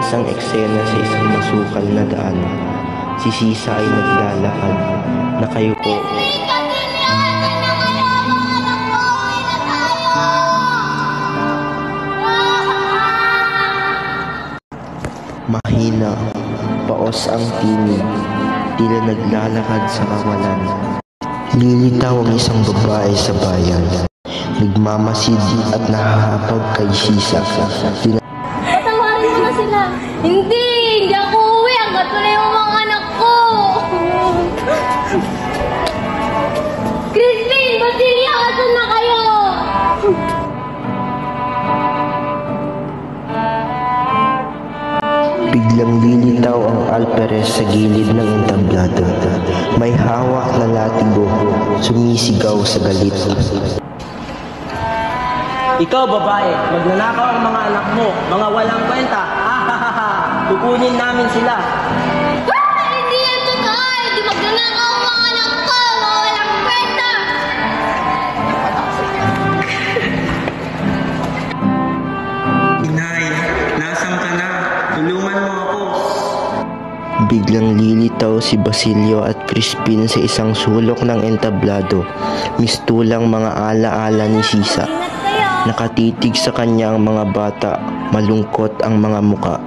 isang eksena sa isang masukal na daan. Si Sisa ay naglalakad, nakayuko. Mahina, paos ang tinig, tila naglalakad sa kawalan. Lilitaw ang isang babae sa bayan, nagmamasid at nahahapag kay Sisa. Patawarin mo na sila. Hindi ako uwi hanggat wala yung mga anak ko. Crispin, Basilia, asan na kayo? Biglang lilitaw ang alperes sa gilid ng entablado. May hawak na latigo, sumisigaw sa galit. Ikaw, babae, magnanakaw ang mga anak mo, mga walang kwenta. Ha. Kukunin namin sila. Hindi yan totoo. Hindi magnanakaw ang mga anak ko. Mga walang kwenta. Inay, nasaan ka na? Tulungan mo ako. Biglang lilitaw si Basilio at Crispin sa isang sulok ng entablado. Mistulang mga alaala ni Sisa. Nakatitig sa kanya ang mga bata, malungkot ang mga muka.